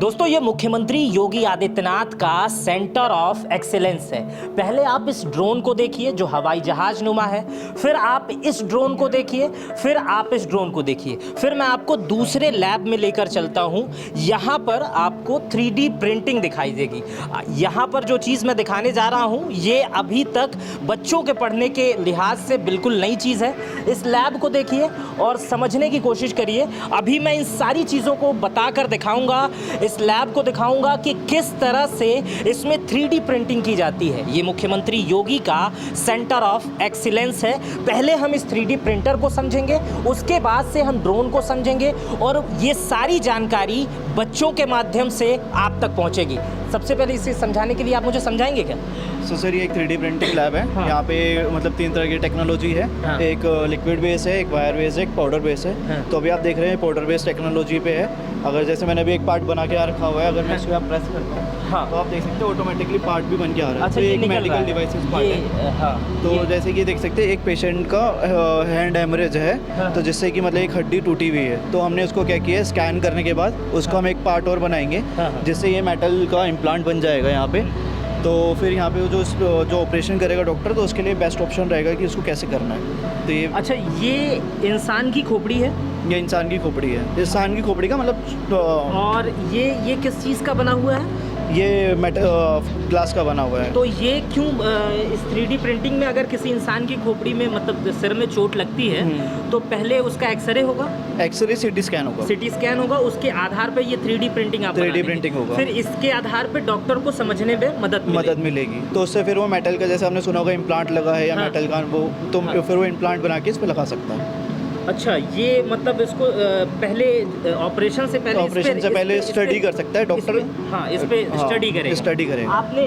दोस्तों ये मुख्यमंत्री योगी आदित्यनाथ का सेंटर ऑफ एक्सीलेंस है। पहले आप इस ड्रोन को देखिए जो हवाई जहाज नुमा है, फिर आप इस ड्रोन को देखिए, फिर आप इस ड्रोन को देखिए, फिर मैं आपको दूसरे लैब में लेकर चलता हूं। यहां पर आपको 3D प्रिंटिंग दिखाई देगी। यहां पर जो चीज़ मैं दिखाने जा रहा हूं ये अभी तक बच्चों के पढ़ने के लिहाज से बिल्कुल नई चीज़ है। इस लैब को देखिए और समझने की कोशिश करिए। अभी मैं इन सारी चीज़ों को बताकर दिखाऊंगा, इस लैब को दिखाऊंगा कि किस तरह से इसमें 3D प्रिंटिंग की जाती है। ये मुख्यमंत्री योगी का सेंटर ऑफ एक्सीलेंस है। पहले हम इस 3D प्रिंटर को समझेंगे, उसके बाद से हम ड्रोन को समझेंगे और ये सारी जानकारी बच्चों के माध्यम से आप तक पहुंचेगी। सबसे पहले इसे समझाने के लिए आप मुझे समझाएंगे क्या? सर ये एक 3D प्रिंटिंग लैब है। हाँ। यहाँ पे मतलब 3 तरह की टेक्नोलॉजी है। हाँ। एक लिक्विड बेस है, एक वायर बेस है, एक पाउडर बेस है। हाँ। तो अभी आप देख रहे हैं पाउडर बेस टेक्नोलॉजी पे है। अगर जैसे मैंने अभी एक पार्ट बना के रखा हुआ है, अगर मैं इस पर प्रेस करता हूँ हाँ। तो आप देख सकते हैं ऑटोमेटिकली पार्ट भी बन के आ रहा है। अच्छा, तो ये एक निकल रहा मेडिकल है। डिवाइसेस पार्ट है। हाँ, तो जैसे कि देख सकते हैं एक पेशेंट का हैंड हेमरेज है। हाँ। तो जिससे कि मतलब एक हड्डी टूटी हुई है, तो हमने उसको क्या किया है, स्कैन करने के बाद उसको हम एक पार्ट और बनाएंगे हाँ। जिससे ये मेटल का इम्प्लांट बन जाएगा यहाँ पे। तो फिर यहाँ पे जो ऑपरेशन करेगा डॉक्टर, तो उसके लिए बेस्ट ऑप्शन रहेगा कि उसको कैसे करना है। तो ये अच्छा, ये इंसान की खोपड़ी है इंसान की खोपड़ी है। इंसान की खोपड़ी का मतलब और ये किस चीज़ का बना हुआ है? ये ग्लास का बना हुआ है। तो ये क्यों इस 3D प्रिंटिंग में अगर किसी इंसान की खोपड़ी में मतलब सिर में चोट लगती है तो पहले उसका एक्सरे होगा, एक्सरे सीटी स्कैन होगा, सिटी स्कैन होगा, उसके आधार पे ये 3D प्रिंटिंग आप 3D बना देंगे। प्रिंटिंग होगा। फिर इसके आधार पे डॉक्टर को समझने में मदद मिलेगी। तो उससे फिर वो मेटल का, जैसे आपने सुना होगा इम्प्लांट लगा है या हाँ। मेटल का, वो तो हाँ। फिर वो इम्प्लांट बना के इस पर लगा सकता है। अच्छा, ये मतलब इसको पहले ऑपरेशन से पहले स्टडी कर सकता है डॉक्टर। हाँ, इस पे स्टडी करेगा। स्टडी करेगा। आपने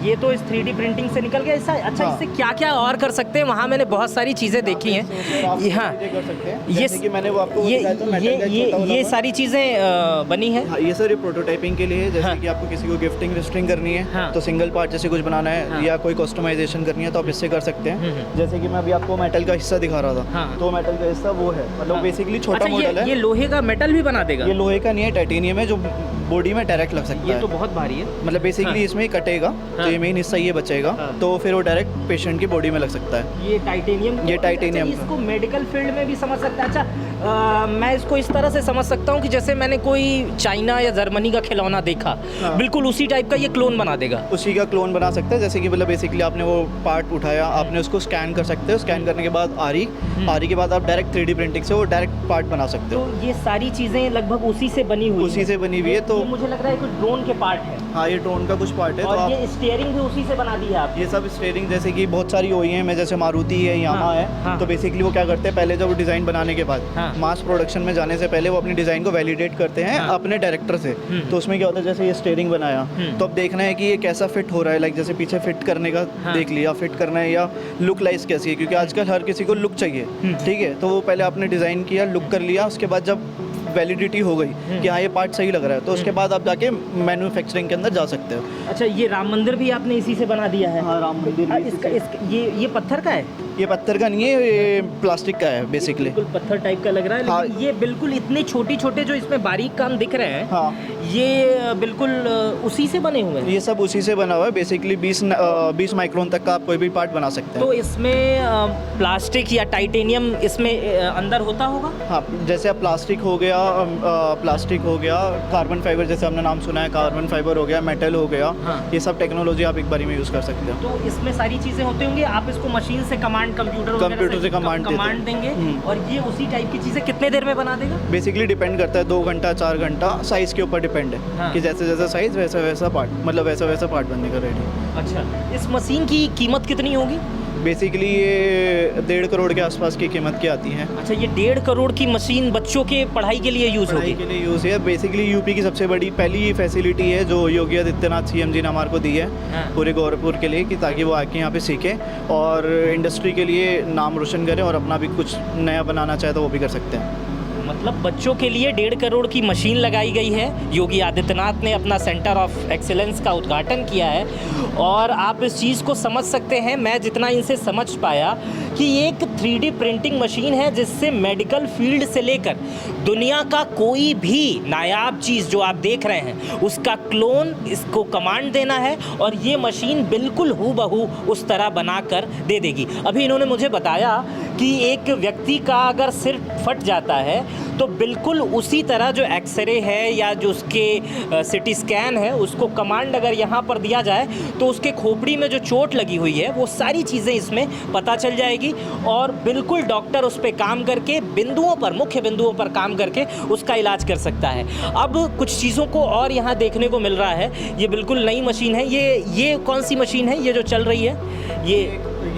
ये तो इस 3D प्रिंटिंग से निकल गया। ऐसा अच्छा, हाँ। इससे क्या क्या और कर सकते हैं? वहाँ मैंने बहुत सारी चीज़ें देखी हैं। हाँ, कर सकते हैं। ये जैसे कि मैंने वो आपको ये बताया था, मेटल का एक छोटा वाला ये था। सारी चीज़ें बनी है। हाँ, ये सर ये प्रोटोटाइपिंग के लिए है। जैसे हाँ। कि आपको किसी को गिफ्टिंग विफ्टिंग करनी है, हाँ। तो सिंगल पार्ट जैसे कुछ बनाना है, हाँ। या कोई कस्टमाइजेशन करनी है, तो आप इससे कर सकते हैं। जैसे कि मैं अभी आपको मेटल का हिस्सा दिखा रहा था। हाँ। तो मेटल का हिस्सा वो है, मतलब हाँ। बेसिकली छोटा अच्छा, मॉडल है। ये लोहे का मेटल भी बना देगा? ये लोहे का नहीं है, टाइटेनियम है, जो बॉडी में डायरेक्ट लग सकता ये है। तो बहुत भारी है। मतलब बेसिकली हाँ। इसमें ही कटेगा, तो हाँ। ये मेन हिस्सा ये बचेगा। हाँ। तो फिर वो डायरेक्ट पेशेंट की बॉडी में लग सकता है। ये टाइटेनियम ये टाइटेनियम अच्छा, का। इसको मेडिकल फील्ड में भी समझ सकता है। अच्छा, मैं इसको इस तरह से समझ सकता हूँ कि जैसे मैंने कोई चाइना या जर्मनी का खिलौना देखा, हाँ। बिल्कुल उसी टाइप का ये क्लोन बना देगा। उसी का क्लोन बना सकते हैं। जैसे कि मतलब बेसिकली आपने वो पार्ट उठाया, आपने उसको स्कैन कर सकते हो। स्कैन करने के बाद आरी के बाद आप डायरेक्ट 3D प्रिंटिंग से वो डायरेक्ट पार्ट बना सकते हो। तो ये सारी चीज़ें लगभग उसी से बनी हुई उसी हैं। से बनी हुई है। तो ये मुझे लग रहा है कुछ ड्रोन के पार्ट है। हाँ, ये ड्रोन का कुछ पार्ट है। तो और आप ये स्टीयरिंग भी उसी से बना दी है आप। ये सब स्टीयरिंग, जैसे कि बहुत सारी OEM है, जैसे मारुति है, यामा हाँ, है। हाँ। तो बेसिकली वो क्या करते हैं, पहले जब वो डिज़ाइन बनाने के बाद हाँ। मास प्रोडक्शन में जाने से पहले वो अपनी डिज़ाइन को वैलिडेट करते हैं हाँ। अपने डायरेक्टर से। तो उसमें क्या होता है, जैसे ये स्टीयरिंग बनाया, तो अब देखना है कि ये कैसा फिट हो रहा है। लाइक जैसे पीछे फिट करने का हाँ। देख लिया, फिट करना है, या लुक लाइज कैसी है, क्योंकि आजकल हर किसी को लुक चाहिए। ठीक है, तो वो पहले आपने डिज़ाइन किया, लुक कर लिया, उसके बाद जब वैलिडिटी हो गई कि हाँ ये पार्ट सही लग रहा है, तो उसके बाद आप जाके मैन्युफैक्चरिंग के अंदर जा सकते हो। अच्छा, ये राम मंदिर भी आपने इसी से बना दिया है? हाँ, राम मंदिर भी इसका ये पत्थर का है? ये पत्थर का नहीं है, ये प्लास्टिक का है बेसिकली। बिल्कुल पत्थर टाइप का लग रहा है। हाँ। लेकिन ये बिल्कुल इतने छोटे जो इसमें बारीक काम दिख रहे हैं, हाँ। ये बिल्कुल उसी से बने हुए हैं। ये सब उसी से बना हुआ है। बेसिकली 20 माइक्रोन तक का आप कोई भी पार्ट बना सकते हैं। तो इसमें प्लास्टिक या टाइटेनियम इसमें अंदर होता होगा? हाँ, जैसे अब प्लास्टिक हो गया, कार्बन फाइबर, जैसे हमने नाम सुना है, कार्बन फाइबर हो गया, मेटल हो गया। हाँ। ये सब टेक्नोलॉजी आप एक बारी में यूज़ कर सकते हो। तो इसमें सारी चीज़ें होती होंगी। आप इसको मशीन से कंप्यूटर से कमांड देंगे और ये उसी टाइप की चीज़ें कितने देर में बना देगा? बेसिकली डिपेंड करता है, 2 घंटा 4 घंटा साइज़ के ऊपर डिपेंड है। हाँ। कि जैसे जैसा साइज़ वैसा पार्ट, मतलब वैसा पार्ट बनने का रेडी। अच्छा, इस मशीन की कीमत कितनी होगी? बेसिकली ये 1.5 करोड़ के आसपास की कीमत की आती हैं। अच्छा, ये 1.5 करोड़ की मशीन बच्चों के पढ़ाई के लिए यूज़ पढ़ाई होगी? के लिए यूज़ है। बेसिकली यूपी की सबसे बड़ी पहली फैसिलिटी है जो योगी आदित्यनाथ CM जी ने हमारे को दी है। हाँ। पूरे गोरखपुर के लिए, कि ताकि वो आके यहाँ पे सीखें और इंडस्ट्री के लिए नाम रोशन करें, और अपना भी कुछ नया बनाना चाहे तो वो भी कर सकते हैं। मतलब बच्चों के लिए 1.5 करोड़ की मशीन लगाई गई है। योगी आदित्यनाथ ने अपना सेंटर ऑफ एक्सीलेंस का उद्घाटन किया है और आप इस चीज़ को समझ सकते हैं। मैं जितना इनसे समझ पाया कि एक 3D प्रिंटिंग मशीन है जिससे मेडिकल फील्ड से लेकर दुनिया का कोई भी नायाब चीज़ जो आप देख रहे हैं उसका क्लोन इसको कमांड देना है और ये मशीन बिल्कुल हूबहू उस तरह बनाकर दे देगी। अभी इन्होंने मुझे बताया कि एक व्यक्ति का अगर सिर फट जाता है तो बिल्कुल उसी तरह जो एक्सरे है या जो उसके सिटी स्कैन है उसको कमांड अगर यहाँ पर दिया जाए तो उसके खोपड़ी में जो चोट लगी हुई है वो सारी चीज़ें इसमें पता चल जाएगी और बिल्कुल डॉक्टर उस पर काम करके बिंदुओं पर, मुख्य बिंदुओं पर काम करके उसका इलाज कर सकता है। अब कुछ चीज़ों को और यहाँ देखने को मिल रहा है। ये बिल्कुल नई मशीन है। ये कौन सी मशीन है ये जो चल रही है? ये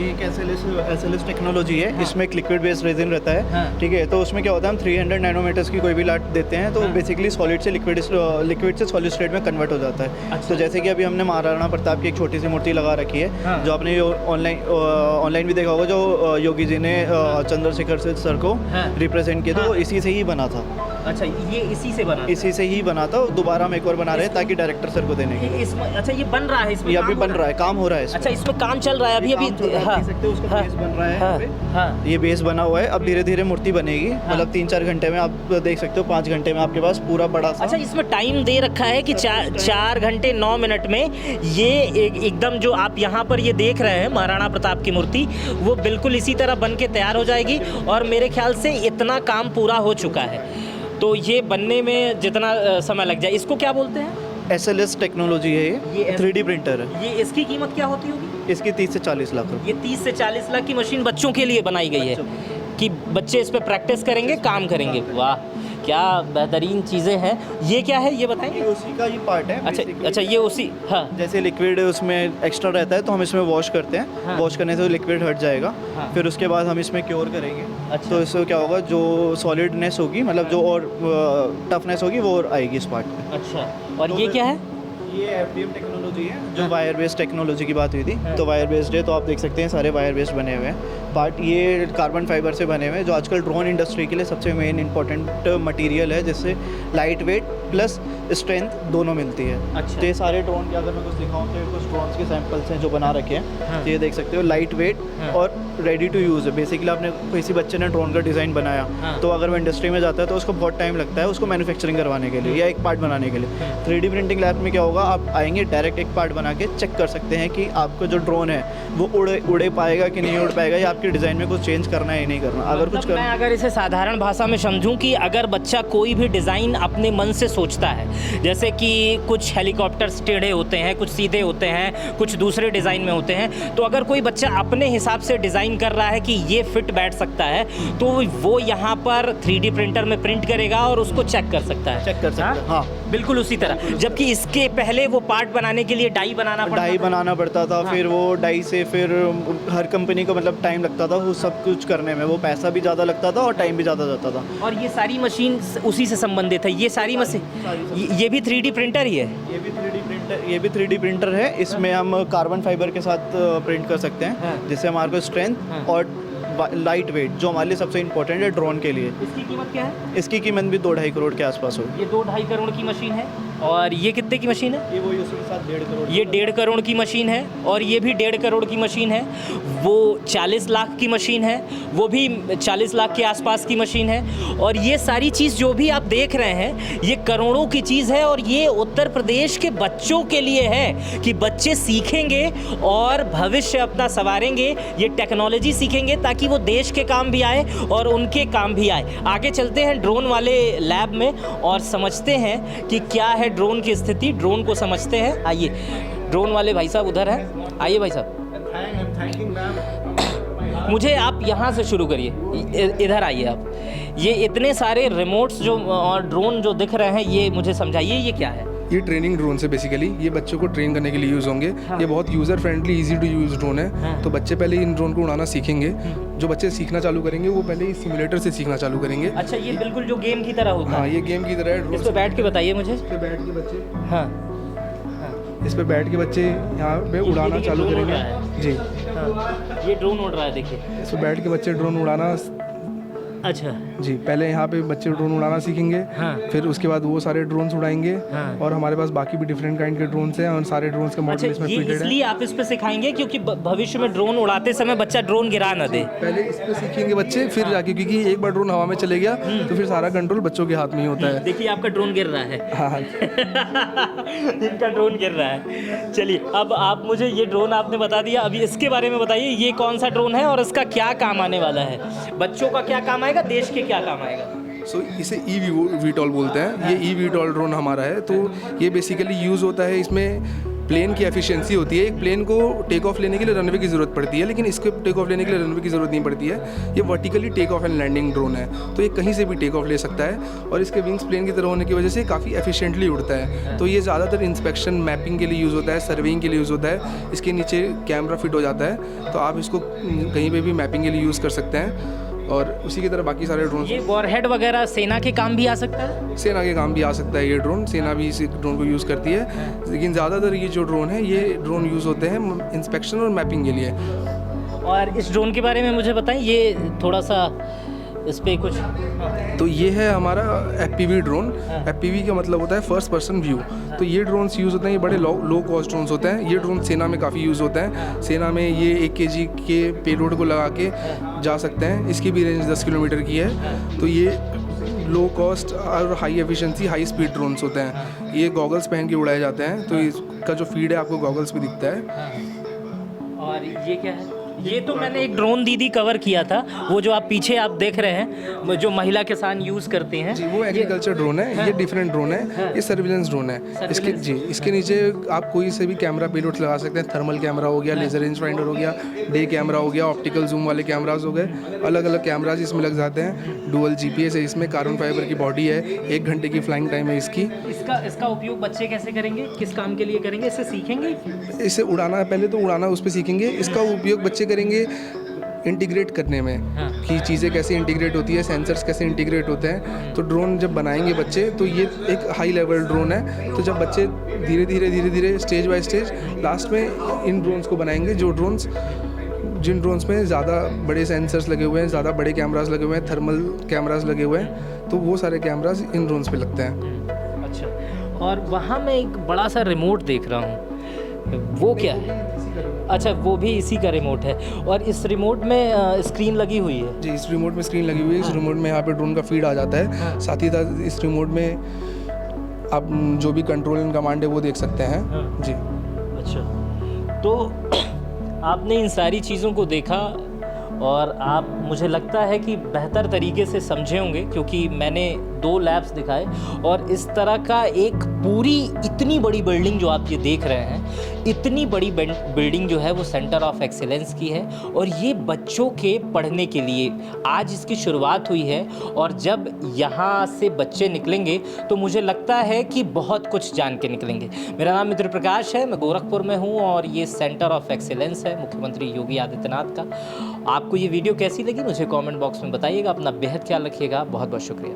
एक SLS टेक्नोलॉजी है। इसमें एक लिक्विड बेस्ड रेजिन रहता है। ठीक है, तो उसमें क्या होता है, हम 300 नैनोमीटर्स की कोई भी लाट देते हैं तो बेसिकली सॉलिड से लिक्विड से सॉलिड स्टेट में कन्वर्ट हो जाता है। तो जैसे कि अभी हमने महाराणा प्रताप की एक छोटी सी मूर्ति लगा रखी है जो आपने ऑनलाइन भी देखा होगा, जो योगी जी ने चंद्रशेखर सर को रिप्रेजेंट किया, तो इसी से ही बना था। अच्छा, ये इसी से ही बना था। दोबारा हम एक और बना रहे हैं ताकि डायरेक्टर सर को देने के लिए। अच्छा, ये बन रहा है इसमें? ये अभी बन रहा है, काम हो रहा है। अच्छा, इसमें काम चल रहा है अभी देख सकते हो, उसका बेस बन रहा है यहाँ पे। ये बेस बना हुआ है। अब धीरे धीरे मूर्ति बनेगी। मतलब 3-4 घंटे में आप देख सकते हो, 5 घंटे में आपके पास पूरा बड़ा सा। अच्छा, इसमें टाइम दे रखा है कि 4 घंटे 9 मिनट में ये एकदम जो आप यहाँ पर ये देख रहे हैं महाराणा प्रताप की मूर्ति, वो बिल्कुल इसी तरह बन के तैयार हो जाएगी। और मेरे ख्याल से इतना काम पूरा हो चुका है। तो ये बनने में जितना समय लग जाए, इसको क्या बोलते हैं? SLS टेक्नोलॉजी है ये 3D प्रिंटर है। ये इसकी कीमत क्या होती होगी? इसकी 30 से 40 लाख रुपये। ये 30 से 40 लाख की मशीन बच्चों के लिए बनाई गई है कि बच्चे इस पे प्रैक्टिस करेंगे, काम करेंगे। वाह, क्या बेहतरीन चीज़ें हैं। ये क्या है ये बताएंगे? उसी का ये पार्ट है। अच्छा, ये उसी, हाँ, जैसे लिक्विड उसमें एक्स्ट्रा रहता है तो हम इसमें वॉश करते हैं। हाँ। वॉश करने से लिक्विड हट जाएगा। हाँ। फिर उसके बाद हम इसमें क्योर करेंगे। अच्छा। तो इससे क्या होगा, जो सॉलिडनेस होगी, मतलब जो और टफनेस होगी वो और आएगी इस पार्ट में। अच्छा, और तो ये क्या है? ये FDM टेक्नोलॉजी है, जो वायर बेस्ड टेक्नोलॉजी की बात हुई थी। तो वायर बेस्ड है, तो आप देख सकते हैं सारे वायर बेस्ड बने हुए हैं पार्ट। ये कार्बन फाइबर से बने हुए हैं, जो आजकल ड्रोन इंडस्ट्री के लिए सबसे मेन इंपॉर्टेंट मटेरियल है, जिससे लाइट वेट प्लस स्ट्रेंथ दोनों मिलती है। अच्छा। तो ये सारे ड्रोन के, अगर मैं कुछ दिखाऊँ तो कुछ ड्रोन्स के सैंपल्स हैं जो बना रखे हैं। हाँ। तो ये देख सकते हो, लाइट वेट और रेडी टू यूज़ है। बेसिकली आपने किसी बच्चे ने ड्रोन का डिज़ाइन बनाया, तो अगर वो इंडस्ट्री में जाता है तो उसको बहुत टाइम लगता है उसको मैन्युफैक्चरिंग करवाने के लिए या एक पार्ट बनाने के लिए। 3D प्रिंटिंग लैब में क्या होगा, आप आएंगे डायरेक्ट एक पार्ट बना के चेक कर सकते हैं कि आपका जो ड्रोन है वो उड़े पाएगा कि नहीं उड़ पाएगा, या आपके डिज़ाइन में कुछ चेंज करना है या नहीं करना। अगर कुछ मैं अगर इसे साधारण भाषा में समझूं कि अगर बच्चा कोई भी डिज़ाइन अपने मन से सोचता है, जैसे कि कुछ हेलीकॉप्टर्स टेढ़े होते हैं, कुछ सीधे होते हैं, कुछ दूसरे डिज़ाइन में होते हैं, तो अगर कोई बच्चा अपने हिसाब से डिज़ाइन कर रहा है कि ये फिट बैठ सकता है, तो वो यहाँ पर 3D प्रिंटर में प्रिंट करेगा और उसको चेक कर सकता है। चेक कर सकते हैं, हाँ, बिल्कुल उसी तरह। जबकि इसके पहले वो पार्ट बनाने के लिए डाई बनाना पड़ता था। फिर वो डाई से फिर हर कंपनी को मतलब टाइम लगता था वो सब कुछ करने में, वो पैसा भी ज़्यादा लगता था और टाइम भी ज़्यादा जाता था। और ये सारी मशीन उसी से संबंधित है। ये सारी मशीन, ये भी 3D प्रिंटर ही है? ये भी 3D प्रिंटर है। इसमें हम कार्बन फाइबर के साथ प्रिंट कर सकते हैं, जिससे हमारे को स्ट्रेंथ और लाइट वेट, जो हमारे लिए सबसे इम्पोर्टेंट है ड्रोन के लिए। इसकी कीमत क्या है? इसकी कीमत भी 2-2.5 करोड़ के आसपास होगी। ये 2-2.5 करोड़ की मशीन है। और ये कितने की मशीन है? ये वही उसी के साथ 1.5 करोड़। ये 1.5 करोड़ की मशीन है और ये भी 1.5 करोड़ की मशीन है। वो 40 लाख की मशीन है, वो भी 40 लाख के आसपास की मशीन है। और ये सारी चीज़ जो भी आप देख रहे हैं ये करोड़ों की चीज़ है। और ये उत्तर प्रदेश के बच्चों के लिए है कि बच्चे सीखेंगे और भविष्य अपना संवारेंगे, ये टेक्नोलॉजी सीखेंगे ताकि वो देश के काम भी आए और उनके काम भी आए। आगे चलते हैं ड्रोन वाले लैब में और समझते हैं कि क्या है ड्रोन की स्थिति, ड्रोन को समझते हैं। आइए, ड्रोन वाले भाई साहब उधर हैं। आइए भाई साहब, मुझे आप यहाँ से शुरू करिए, इधर आइए आप। ये इतने सारे रिमोट्स जो और ड्रोन जो दिख रहे हैं, ये मुझे समझाइए ये क्या है? ये ट्रेनिंग ड्रोन से बेसिकली ये बच्चों को ट्रेन करने के लिए यूज़ होंगे। ये बहुत user friendly, easy to use drone है। तो बच्चे पहले इन ड्रोन को उड़ाना सीखेंगे। जो बच्चे सीखना चालू करेंगे वो पहले इस सिमुलेटर से सीखना चालू करेंगे। अच्छा, ये बिल्कुल जो गेम की तरह होता है? हाँ, ये गेम की तरह है। इस पे बैठ के बताइए मुझे। इस पे बैठ के बच्चे, हाँ, इस पे बैठ के बच्चे यहाँ पे उड़ाना चालू करेंगे। जी, हाँ, ये ड्रोन उड़ रहा है, देखिए। इस पे बैठ के बच्चे ड्रोन उड़ाना अच्छा। जी, पहले यहाँ पे बच्चे ड्रोन उड़ाना सीखेंगे, हाँ। फिर उसके बाद वो सारे ड्रोन्स उड़ाएंगे। हाँ। और हमारे पास बाकी भी डिफरेंट काइंड के ड्रोन्स हैं और सारे ड्रोन्स के अच्छा, मॉडल इसमें ये फिटेड है। इसलिए आप इस पे सिखाएंगे क्योंकि भविष्य में ड्रोन उड़ाते समय बच्चा ड्रोन गिरा ना दे। पहले इस पे सीखेंगे बच्चे, फिर जाके, क्योंकि एक बार ड्रोन हवा में चले गया तो फिर सारा कंट्रोल बच्चों के हाथ में ही होता है। देखिए आपका ड्रोन गिर रहा है। हाँ। इनका ड्रोन गिर रहा है। चलिए, अब आप मुझे ये ड्रोन आपने बता दिया, अभी इसके बारे में बताइए, ये कौन सा ड्रोन है और इसका क्या काम आने वाला है? बच्चों का क्या काम आएगा, देश के क्या काम आएगा? इसे वीटॉल बोलते हैं। ये वीटॉल ड्रोन हमारा है। तो ये बेसिकली यूज़ होता है, इसमें प्लेन की एफिशिएंसी होती है। एक प्लेन को टेक ऑफ लेने के लिए रनवे की ज़रूरत पड़ती है, लेकिन इसको टेक ऑफ लेने के लिए रनवे की ज़रूरत नहीं पड़ती है। ये vertically take off and landing drone है, तो ये कहीं से भी टेक ऑफ ले सकता है और इसके विंग्स प्लेन की तरह होने की वजह से काफ़ी एफिशिएंटली उड़ता है। तो ये ज़्यादातर इंस्पेक्शन, मैपिंग के लिए यूज़ होता है, सर्वेइंग के लिए यूज़ होता है। इसके नीचे कैमरा फिट हो जाता है, तो आप इसको कहीं पर भी मैपिंग के लिए यूज़ कर सकते हैं। और उसी की तरह बाकी सारे ड्रोन, ये वॉरहेड वगैरह सेना के काम भी आ सकता है? सेना के काम भी आ सकता है। ये ड्रोन, सेना भी इस ड्रोन को यूज़ करती है, लेकिन ज़्यादातर ये जो ड्रोन है, ये ड्रोन यूज़ होते हैं इंस्पेक्शन और मैपिंग के लिए। और इस ड्रोन के बारे में मुझे बताएं, ये थोड़ा सा इस पे कुछ। तो ये है हमारा FPV ड्रोन। FPV का मतलब होता है फर्स्ट पर्सन व्यू। तो ये ड्रोन्स यूज़ होते हैं, ये बड़े लो कॉस्ट ड्रोन्स होते हैं। ये ड्रोन सेना में काफ़ी यूज़ होता है। सेना में ये 1 kg के पेलोड को लगा के जा सकते हैं। इसकी भी रेंज 10 किलोमीटर की है। तो ये लो कॉस्ट और high efficiency, high speed drones होते हैं। ये गॉगल्स पहन के उड़ाए जाते हैं, तो इसका जो फीड है आपको गॉगल्स पे दिखता है। और ये क्या है? ये तो मैंने एक ड्रोन दीदी कवर किया था, वो जो आप पीछे आप देख रहे हैं, जो महिला किसान यूज़ करते हैं। जी, वो एग्रीकल्चर ड्रोन है। ये डिफरेंट ड्रोन है। ये सर्विलेंस ड्रोन है। इसके नीचे आप कोई से भी कैमरा पेलोड लगा सकते हैं। थर्मल कैमरा हो गया, लेज़र रेंज फाइंडर हो गया, डे कैमरा हो गया, ऑप्टिकल जूम वाले कैमराज हो गए, अलग अलग कैमराज इसमें लग जाते हैं। डुअल GPS है इसमें, कार्बन फाइबर की बॉडी है, 1 घंटे की फ्लाइंग टाइम है इसकी। इसका उपयोग बच्चे कैसे करेंगे, किस काम के लिए करेंगे, इससे सीखेंगे? इसे उड़ाना, पहले तो उड़ाना उस पर सीखेंगे। इसका उपयोग बच्चे करेंगे इंटीग्रेट करने में, कि चीज़ें कैसे इंटीग्रेट होती है, सेंसर्स कैसे इंटीग्रेट होते हैं। तो ड्रोन जब बनाएंगे बच्चे, तो ये एक हाई लेवल ड्रोन है। तो जब बच्चे धीरे धीरे स्टेज बाय स्टेज लास्ट में इन ड्रोन्स को बनाएंगे, जिन ड्रोन्स में ज़्यादा बड़े सेंसर्स लगे हुए हैं, ज़्यादा बड़े कैमरास लगे हुए हैं, थर्मल कैमरास लगे हुए हैं, तो वो सारे कैमरास इन ड्रोन्स पे लगते हैं। अच्छा, और वहाँ मैं एक बड़ा सा रिमोट देख रहा हूँ, वो क्या है? अच्छा, वो भी इसी का रिमोट है। और इस रिमोट में स्क्रीन लगी हुई है? जी, इस रिमोट में स्क्रीन लगी हुई है। इस रिमोट में यहाँ पे ड्रोन का फीड आ जाता है। साथ ही साथ इस रिमोट में आप जो भी कंट्रोल एंड कमांड है वो देख सकते हैं। जी। अच्छा, तो आपने इन सारी चीज़ों को देखा और आप, मुझे लगता है कि बेहतर तरीके से समझे होंगे, क्योंकि मैंने 2 लैब्स दिखाए और इस तरह का एक पूरी इतनी बड़ी बिल्डिंग जो आप ये देख रहे हैं, इतनी बड़ी बिल्डिंग जो है वो सेंटर ऑफ एक्सीलेंस की है। और ये बच्चों के पढ़ने के लिए आज इसकी शुरुआत हुई है। और जब यहाँ से बच्चे निकलेंगे तो मुझे लगता है कि बहुत कुछ जान के निकलेंगे। मेरा नाम मित्र प्रकाश है, मैं गोरखपुर में हूँ और ये सेंटर ऑफ एक्सीलेंस है मुख्यमंत्री योगी आदित्यनाथ का। आपको ये वीडियो कैसी लगी मुझे कमेंट बॉक्स में बताइएगा। अपना बेहद ख्याल रखिएगा। बहुत बहुत शुक्रिया।